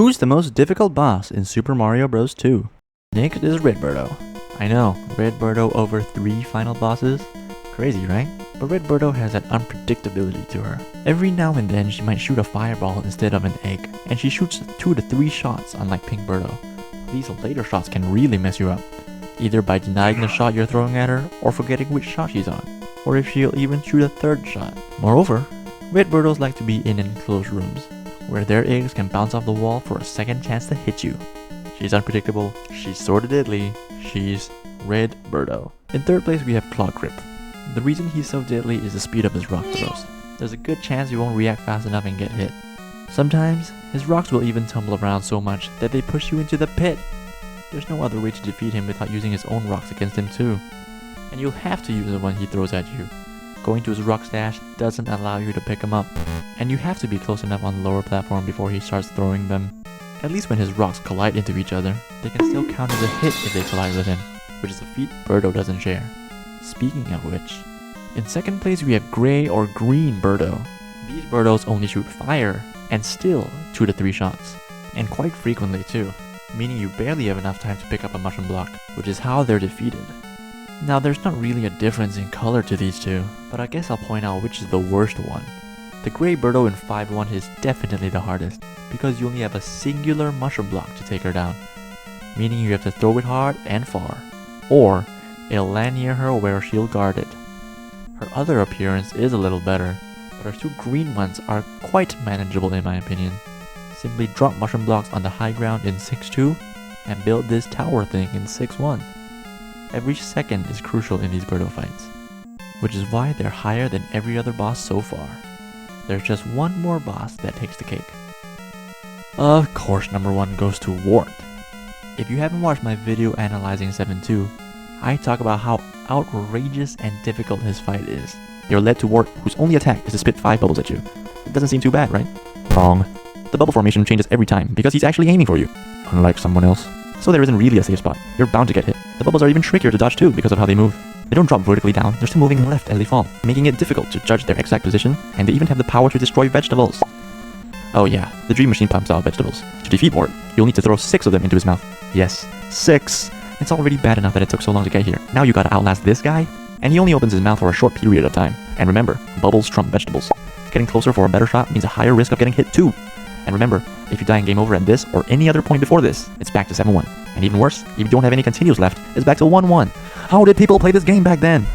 Who's the most difficult boss in Super Mario Bros. 2? Next is Red Birdo. I know, Red Birdo over 3 final bosses? Crazy, right? But Red Birdo has that unpredictability to her. Every now and then she might shoot a fireball instead of an egg, and she shoots 2 to 3 shots unlike Pink Birdo. These later shots can really mess you up, either by denying the shot you're throwing at her, or forgetting which shot she's on, or if she'll even shoot a 3rd shot. Moreover, Red Birdos like to be in enclosed rooms, where their eggs can bounce off the wall for a second chance to hit you. She's unpredictable, she's sorta deadly, she's Red Birdo. In 3rd place we have Clawgrip. The reason he's so deadly is the speed of his rock throws. There's a good chance you won't react fast enough and get hit. Sometimes, his rocks will even tumble around so much that they push you into the pit. There's no other way to defeat him without using his own rocks against him too. And you'll have to use the one he throws at you. Going to his rock stash doesn't allow you to pick him up. And you have to be close enough on the lower platform before he starts throwing them. At least when his rocks collide into each other, they can still count as a hit if they collide with him, which is a feat Birdo doesn't share. Speaking of which, in 2nd place we have Gray or Green Birdo. These Birdos only shoot fire, and still 2 to 3 shots. And quite frequently too, meaning you barely have enough time to pick up a mushroom block, which is how they're defeated. Now there's not really a difference in color to these two, but I guess I'll point out which is the worst one. The Gray Birdo in 5-1 is definitely the hardest, because you only have a singular mushroom block to take her down, meaning you have to throw it hard and far, or it'll land near her where she'll guard it. Her other appearance is a little better, but her 2 green ones are quite manageable in my opinion. Simply drop mushroom blocks on the high ground in 6-2, and build this tower thing in 6-1. Every second is crucial in these Birdo fights, which is why they're higher than every other boss so far. There's just one more boss that takes the cake. Of course number 1 goes to Wart. If you haven't watched my video analyzing 7-2, I talk about how outrageous and difficult his fight is. You're led to Wart, whose only attack is to spit 5 bubbles at you. It doesn't seem too bad, right? Wrong. The bubble formation changes every time because he's actually aiming for you, unlike someone else. So there isn't really a safe spot. You're bound to get hit. The bubbles are even trickier to dodge too because of how they move. They don't drop vertically down, they're still moving left as they fall, making it difficult to judge their exact position, and they even have the power to destroy vegetables. Oh yeah, the Dream Machine pumps out vegetables. To defeat Wart, you'll need to throw 6 of them into his mouth. Yes, 6! It's already bad enough that it took so long to get here. Now you gotta outlast this guy? And he only opens his mouth for a short period of time. And remember, bubbles trump vegetables. Getting closer for a better shot means a higher risk of getting hit too. And remember, if you die in game over at this or any other point before this, it's back to 7-1. And even worse, if you don't have any continues left, it's back to 1-1. How did people play this game back then?